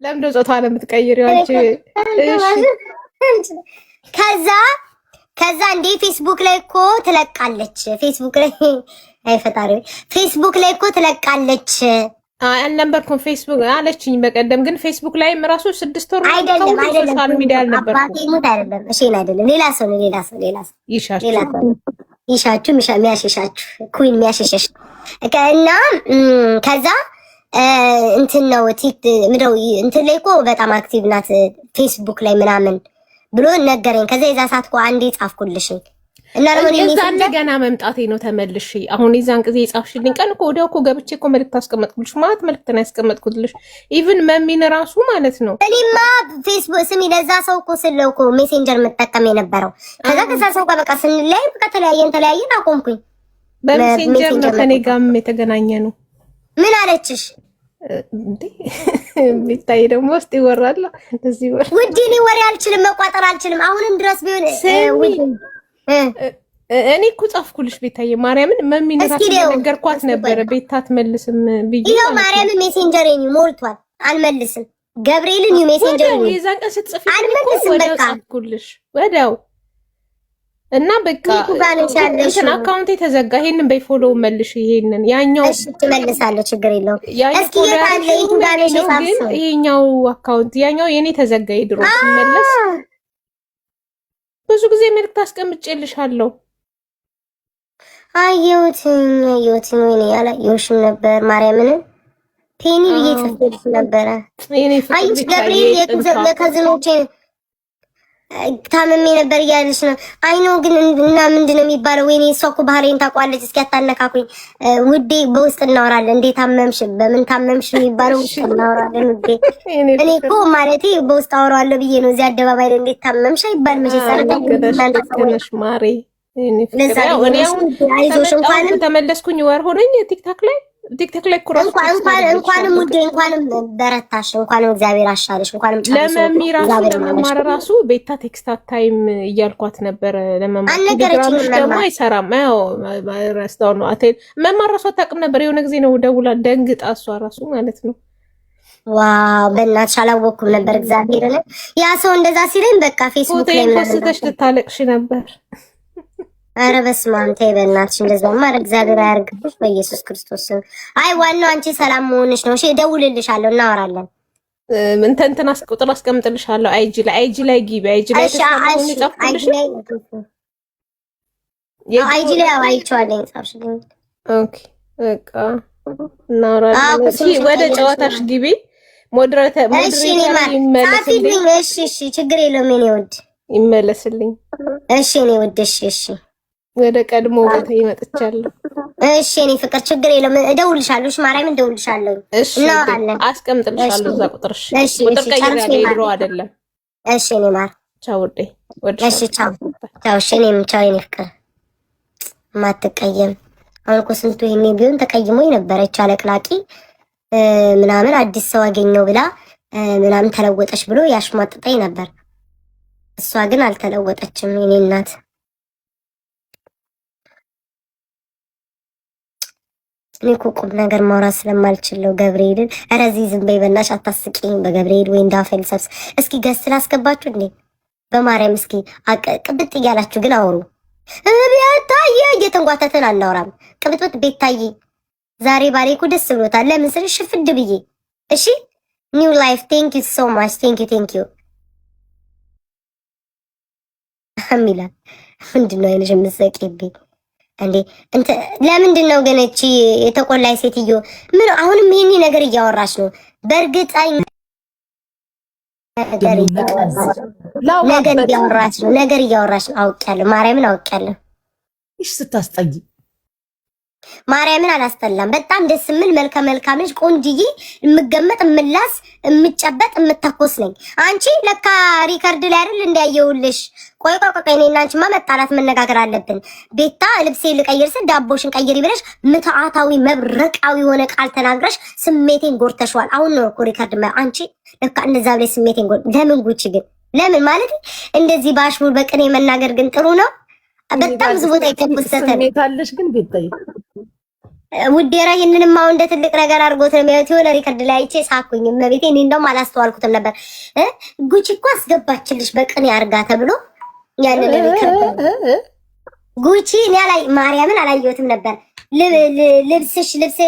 ለምን ጾታውን የምትቀይሪው አንቺ? እሺ ከዛ እንዴ ፌስቡክ ላይ እኮ ትለቃለች። ፌስቡክ ላይ አይ ፈጣሪ፣ ፌስቡክ ላይ እኮ ትለቃለች። አልነበርኩም ፌስቡክ አለችኝ በቀደም። ግን ፌስቡክ ላይም ራሱ 6 ወር አይደለም ሶሻል ሚዲያ አልነበርኩም። አባቴ ሙት አይደለም። እሺ አይደለም፣ ሌላ ሰው ነው። ይሻችሁ ሚያሸሻችሁ ኩዊን ሚያሸሸሽ እና ከዛ እንትን ነው ምንድነው እንትን ላይ እኮ በጣም አክቲቭ ናት ፌስቡክ ላይ ምናምን ብሎ ነገረኝ። ከዛ የዛ ሰዓት እኮ አንዴ ጻፍኩልሽ እና የዛን ገና መምጣቴ ነው ተመልሽ። አሁን የዛን ጊዜ የጻፍሽልኝ ቀን እኮ ወዲያው እኮ ገብቼ እኮ መልዕክት አስቀመጥኩልሽ። ማለት መልዕክት ነው ያስቀመጥኩልሽ። ኢቭን መሚን ራሱ ማለት ነው። እኔማ ፌስቡክ ስሚ ለዛ ሰው እኮ ስለው እኮ ሜሴንጀር መጠቀም የነበረው ከዛ ሰው ጋር በቃ ስንለያይ በቃ ተለያየን አቆምኩኝ። በሜሴንጀር ነው ከኔ ጋርም የተገናኘ ነው። ምን አለችሽ? እንዴ ቢታይ ደግሞ ውስጥ ይወራል እንደዚህ ወር ውዴ፣ እኔ ወሬ አልችልም፣ መቋጠር አልችልም። አሁንም ድረስ ቢሆን እኔ እኮ ጻፍኩልሽ ቤታዬ ማርያምን መሚን ራሱ ነገርኳት ነበረ። ቤታ አትመልስም ብዬ ይሄው ማርያምን ሜሴንጀር ሞልቷል፣ አልመልስም። ገብርኤልን ሜሴንጀር የዛን ቀን ስትጽፊ ወዲያው ጻፍኩልሽ ወዲያው እና በቃ እንትን አካውንቴ ተዘጋ። ይሄንን በፎሎ መልሽ። ይሄንን ያኛው እሺ ትመልሳለህ፣ ችግር የለውም። እስኪ የታለ ይቱጋኔ ግን ይሄኛው አካውንት ያኛው የኔ ተዘጋ። ይድሮ ሲመለስ ብዙ ጊዜ መልዕክት አስቀምጬልሻለሁ። አየሁትኝ ወይኔ ያላየሁሽም ነበር ማርያምን ፔኒ ብዬ ጽፌልሽ ነበረ። አይሽ ገብርኤል የከዝኖቼ ታመሜ ነበር እያለች ነው። አይኖ ግን እና ምንድነው የሚባለው? ወይኔ እሷ እኮ ባህሬን ታውቋለች። እስኪ አታነካኩኝ ውዴ፣ በውስጥ እናወራለን። እንዴት ታመምሽ፣ በምን ታመምሽ የሚባለው ውስጥ እናወራለን ውዴ። እኔ እኮ ማለቴ በውስጥ አወራዋለሁ ብዬ ነው። እዚህ አደባባይ ላይ እንዴት ታመምሽ አይባል መቼ ሳረተሽ ማሬ። አይዞሽ እንኳንም ተመለስኩኝ። ወር ሆነኝ ቲክቶክ ላይ ኩራስ እንኳንም ውዴ፣ እንኳንም በረታሽ፣ እንኳንም እግዚአብሔር አሻለሽ፣ እንኳንም ለመሚ ራሱ ለመማር ራሱ ቤታ ቴክስት ታይም እያልኳት ነበር። ለመማር ቴሌግራምሽ ደግሞ አይሰራም። ያው ረስታው ነው አቴል መማር ራሱ አታውቅም ነበር። የሆነ ጊዜ ነው ደውላ ደንግጣ እሷ ራሱ ማለት ነው። ዋው በእናትሽ አላወኩም ነበር። እግዚአብሔር ያ ሰው እንደዛ ሲለኝ በቃ ፌስቡክ ላይ ፖስተሽ ልታለቅሽ ነበር። አረ በስመ አብ ተይ በእናትሽ እንደዛማ ማረ እግዚአብሔር ያርግብሽ በኢየሱስ ክርስቶስ። አይ ዋናው አንቺ ሰላም መሆንሽ ነው። እሺ እደውልልሻለሁ፣ እናወራለን። እንትን ቁጥር አስቀምጥልሻለሁ። አይጂ ላይ ግቢ። አይጂ ላይ አይቼዋለሁ ጻፍሽልኝ። ኦኬ በቃ እናወራለን። እሺ ወደ ጨዋታሽ ግቢ። ሞዴሬተር ይመለስልኝ። እሺ ችግር የለውም የኔ ውድ ይመለስልኝ። እሺ የኔ ውድ እሺ ወደ ቀድሞ ቦታ ይመጥቻለሁ። እሺ እኔ ፍቅር ችግር የለም፣ እደውልልሻለሁ። እሺ ማርያምን እደውልልሻለሁ። እናወራለን። አስቀምጥልሻለሁ እዛ ቁጥርሽ። ቁጥር ቀይሬ ድሮ አይደለም። እሺ እኔ ማር ቻው ውዴ። እሺ ቻው ቻው። እሺ እኔም ቻው የኔ ፍቅር። ማትቀየም አሁን እኮ ስንቱ ይሄኔ ቢሆን ተቀይሞኝ ነበረች። አለቅላቂ ምናምን አዲስ ሰው አገኘው ብላ ምናምን ተለወጠች ብሎ ያሽሟጥጠኝ ነበር። እሷ ግን አልተለወጠችም የኔ እናት። እኔ እኮ ቁም ነገር ማውራት ስለማልችለው ገብርኤልን። ኧረ እዚህ ዝም በይ በእናትሽ አታስቂኝ። በገብርኤል ወይ እንዳፈል ሰብስ። እስኪ ገስ ላስገባችሁ እንዴ በማርያም እስኪ ቅብጥ እያላችሁ ግን አውሩ። ቤታዬ እየተንጓተትን አናወራም። ቅብጥብጥ ቤታዬ ዛሬ ባሌ እኮ ደስ ብሎታል። ለምን ስልሽ ሽፍድ ብዬ። እሺ ኒው ላይፍ ቴንክ ዩ ሶ ማች ቴንክ ዩ አሚላ ምንድነው አይነሽ የምትሰቂብኝ እንዴ? ለምንድን ነው ግን እቺ የተቆላይ ሴትዮ ምን አሁንም ይሄን ነገር እያወራች ነው? በእርግጠኝ ነገር እያወራች ነው። አውቄያለሁ፣ ማርያምን አውቄያለሁ። እሺ ስታስጠይ ማርያምን አላስጠላም። በጣም ደስ የምል መልከ መልካም ልጅ ቆንጅዬ፣ የምገመጥ የምላስ የምጨበጥ የምተኮስ ነኝ። አንቺ ለካ ሪከርድ ላይ አይደል እንዳያየውልሽ። ቆይ እኔና አንቺማ መጣላት መነጋገር አለብን። ቤታ ልብሴ ልቀይር ስል ዳቦሽን ቀይሪ ብለሽ ምትሃታዊ መብረቃዊ የሆነ ቃል ተናግረሽ ስሜቴን ጎርተሽዋል። አሁን ነው እኮ ሪከርድ አንቺ ለካ እንደዛ ብለሽ ስሜቴን ለምን ጉቺ ግን ለምን ማለት እንደዚህ ባሽሙር በቅኔ መናገር ግን ጥሩ ነው። በጣም ብዙ ቦታ ይከብስተታል። ስሜታለሽ ግን ቤታይ ውዴራ ይሄንንም አሁን እንደ ትልቅ ነገር አድርጎት ነው የሚያዩት። የሆነ ሪከርድ ላይ አይቼ ሳኩኝ። እመቤቴ እኔ እንደውም አላስተዋልኩትም ነበር። ጉቺ እኮ አስገባችልሽ በቅኔ አርጋ ተብሎ ያንን ሪከርድ ጉቺ እኔ ማርያምን አላየሁትም ነበር። ልብስ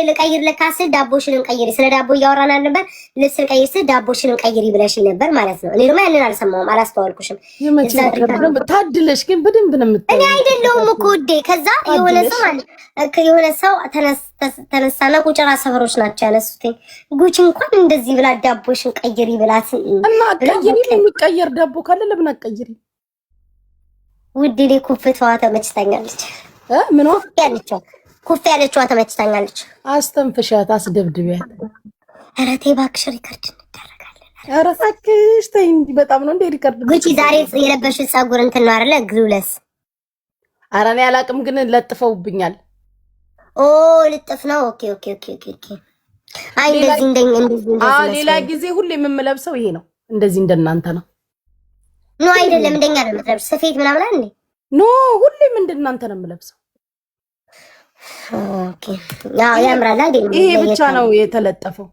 ልቀይር ለካስል ዳቦሽን እንቀይሪ፣ ስለ ዳቦ እያወራን ነበር። ልብስ ልቀይር ስል ዳቦሽን እንቀይሪ ብለሽ ነበር ማለት ነው። እኔ ደግሞ ያንን አልሰማሁም፣ አላስተዋልኩሽም። ታድለሽ ግን በደንብ ነው የምትለው። እኔ አይደለሁም እኮ ውዴ። ከዛ የሆነ ሰው ተነሳና ቁጭራ ሰፈሮች ናቸው ያነሱት። ጉቺ እንኳን እንደዚህ ብላ ዳቦሽን ቀይሪ ብላት እና ቀይሪ፣ የሚቀየር ዳቦ ካለ ለምን አትቀይሪ ውዴ? እኔ ኩፍቷ ተመችታኛለች። ምን ያለችው ኩፍ ያለችዋ ተመችታኛለች። አስተንፍሻት፣ አስደብድቢያት። ኧረ ተይ እባክሽ ሪከርድ እንደረጋለን። ኧረ እባክሽ ተይ እንጂ በጣም ነው እንደ ሪከርድ። ጉቺ ዛሬ የለበሽው ፀጉር እንትን ነው አይደለ? ግሉለስ። ኧረ እኔ አላቅም ግን ለጥፈውብኛል። ኦ ልጥፍ ነው። ኦኬ ኦኬ ኦኬ ኦኬ። አይ እንደዚህ ሌላ ጊዜ ሁሌ የምለብሰው ይሄ ነው። እንደዚህ እንደናንተ ነው። ኖ አይደለም፣ እንደኛ ነው የምትለብሽ። ስፌት ምናምን አይደል? ኖ ሁሌም እንደናንተ ነው የምለብሰው። ኦኬ ያው ያምራል አይደል? ይሄ ብቻ ነው የተለጠፈው።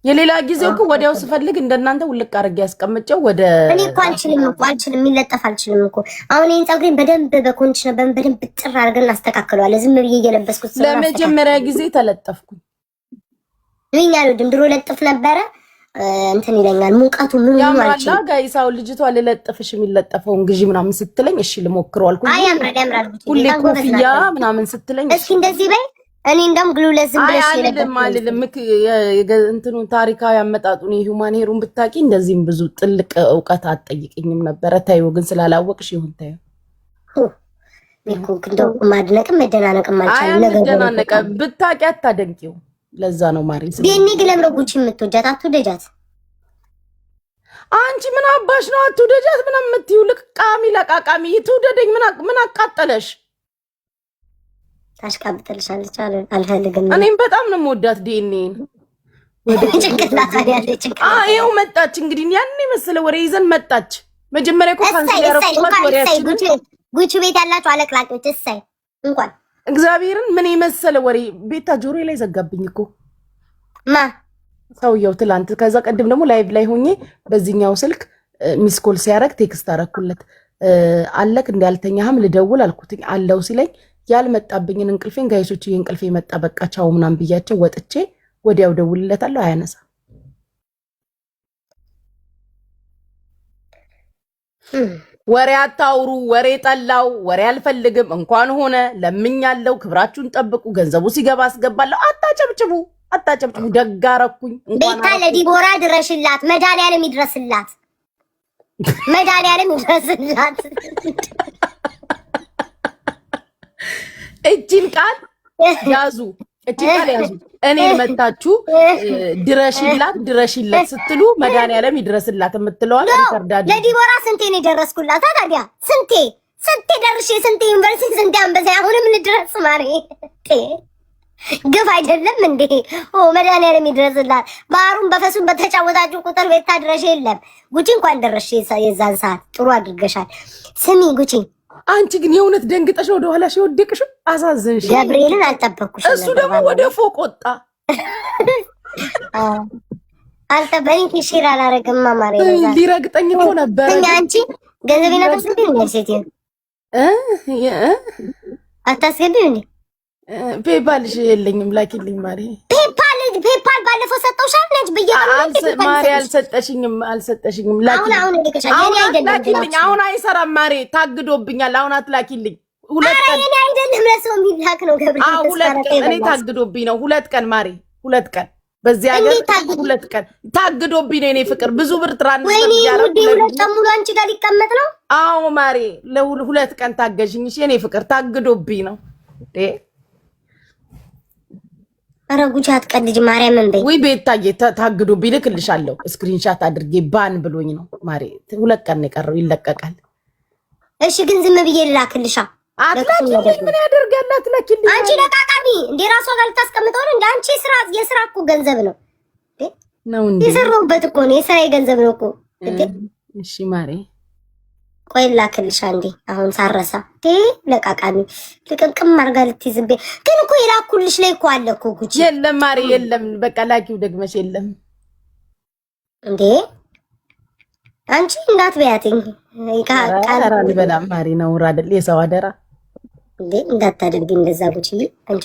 የሌላ ጊዜው እኮ ወዲያው ስፈልግ እንደናንተ ውልቅ አድርጌ ያስቀምጨው ወደ እኔ እኮ አልችልም የሚለጠፍ አልችልም እኮ። አሁን ይሄን ፀጉሬን በደንብ በኮንዲሽነር በደንብ ጥር አድርገን እናስተካክለዋለን። ዝም ብዬ እየለበስኩት ለመጀመሪያ ጊዜ ተለጠፍኩኝ። ምን ያለው ድምድሮ ለጥፍ ነበረ እንትን ይለኛል። ሙቀቱ ምን ያምራላ ጋይሳው ልጅቷ ልለጥፍሽ የሚለጠፈውን ግዢ ምናምን ስትለኝ እሺ ልሞክረው አልኩኝ። አይ ያምራል ሁሌ ኮፍያ ምናምን ስትለኝ እስኪ እንደዚህ በይ። እኔ እንደም ግሉለስ ዝም ብለሽ አይደለም እንትኑ ታሪካዊ አመጣጡን የሂውማን ሄሩን ብታቂ እንደዚህም ብዙ ጥልቅ እውቀት አትጠይቅኝም ነበረ። ታዩ ግን ስላላወቅሽ ይሁን ታዩ እኮ እንደው ማድነቅም መደናነቅም አልቻለም ነገር ደናነቀ ብታቂ አታደንቂው። ለዛ ነው ማሪን ቢኒ ግለም ነው ጉቺ የምትወጃት አትወደጃት። አንቺ ምን አባሽ ነው አትወደጃት? ምን የምትይው ልቃሚ ለቃቃሚ ይትወደደኝ ምን አቃጠለሽ? ታሽቃብጥልሻለች አልፈልግም። እኔም በጣም ነው የምወዳት ዲኤንኤን ወደ ጭንቅላት ያለች ይኸው መጣች። እንግዲህ ያን መሰለ ወሬ ይዘን መጣች። መጀመሪያ እኮ ካንሰል ያረኩት ወሬያችን ጉቺ ቤት ያላችሁ አለቅላቂዎች እሰይ እንኳን እግዚአብሔርን ምን የመሰለ ወሬ ቤታ ጆሮ ላይ ዘጋብኝ እኮ ማ ሰውየው ትላንት። ከዛ ቀድም ደግሞ ላይቭ ላይ ሆኜ በዚህኛው ስልክ ሚስ ኮል ሲያረግ ቴክስት አረኩለት። አለክ እንዳልተኛህም ልደውል አልኩትኝ አለው ሲለኝ ያልመጣብኝን እንቅልፌን ጋይሶች እንቅልፌ መጣ በቃ ቻው ምናምን ብያቸው ወጥቼ ወዲያው ደውልለታለሁ። አያነሳ ወሬ አታውሩ። ወሬ ጠላው። ወሬ አልፈልግም። እንኳን ሆነ ለምኛለው። ክብራችሁን ጠብቁ። ገንዘቡ ሲገባ አስገባለሁ። አታጨብጭቡ። ደጋረኩኝ። ቤታ ለዲቦራ ድረሽላት። መድኃኒዓለም ይድረስላት። እቺን ቃል ያዙ። እኔን መታችሁ ድረሽላት ስትሉ መድኃኒዓለም ይድረስላት የምትለዋል ሪከርዳድ ለዲቦራ ስንቴ ነው የደረስኩላት? ታዲያ ስንቴ ደርሼ ስንቴ ዩኒቨርሲቲ ስንቴ አንበዛ። አሁንም ልድረስ ማለት ግፍ አይደለም እንዴ? መድኃኒዓለም ይድረስላት። ባህሩን በፈሱን በተጫወታችሁ ቁጥር ቤታ ድረሽ የለም። ጉቺ እንኳን ደረሽ የዛን ሰዓት ጥሩ አድርገሻል። ስሚ ጉቺ አንቺ ግን የእውነት ደንግጠሽ ወደ ኋላሽ የወደቅሽ አሳዘንሽ። ገብርኤልን አልጠበኩሽ። እሱ ደግሞ ወደ ፎቅ ወጣ። አልጠበኝ ሺር አላረግም። ማማሬ ሊረግጠኝ እኮ ነበር። አንቺ ገንዘቤን አታስገቢም እንዴ? ሴት አታስገቢም እንዴ? ፔፓልሽ የለኝም ላኪልኝ ማሪ። ፔፓል ባለፈው ሰጠውሻል ነጭ በየቀኑ ማሪ አልሰጠሽኝም። አሁን አይሰራም ማሪ ታግዶብኛል። አሁን አትላኪልኝ። ሁለት ቀን እኔ አይደለም ለሰው የሚላክ ነው ገብርኤል። ሁለት ቀን እኔ ታግዶብኝ ነው። 2 ቀን ማሪ 2 ቀን በዚህ ሀገር 2 ቀን ታግዶብኝ ነው። እኔ ፍቅር ብዙ ብር ትራንስፈር ያለው 2 ቀን ሙሉ አንቺ ጋር ሊቀመጥ ነው። አዎ ማሪ ለ2 ቀን ታገዥኝ። እሺ እኔ ፍቅር ታግዶብኝ ነው። ኧረ ጉቺ አትቀልጂ ማርያምን በይ። ወይ ቤታዬ ታግዶብኝ ልክልሻለሁ። ስክሪንሻት አድርጌ ባን ብሎኝ ነው ማሪ። 2 ቀን ነው የቀረው ይለቀቃል። እሺ ግን ዝም ብዬ ልላክልሻ። አትላኪልኝ። ምን ያደርጋል? አትላኪልኝ። አንቺ ለቃቃሚ እንደ ራሷ ጋር ልታስቀምጠው ነው እንደ አንቺ የስራ እኮ ገንዘብ ነው እንዴ? የሰራሁበት እኮ ነው። የስራ ገንዘብ ነው እኮ እንዴ። እሺ ማሪ ቆይ ላክልሽ አንዴ አሁን ሳረሳ ለቃቃሚ ልቅምቅም አድርጋ ልትይዝብኝ። ግን እኮ የላኩልሽ ላይ እኮ አለ እኮ ጉቺ። የለም ማሪ የለም። በቃ ላኪው ደግመሽ የለም እንዴ አንቺ እንዳትበያትኝ። ቃል በላም ማሪ ነው አይደል? የሰው አደራ እንዴ እንዳታደርጊ እንደዛ ጉቺ አንቺ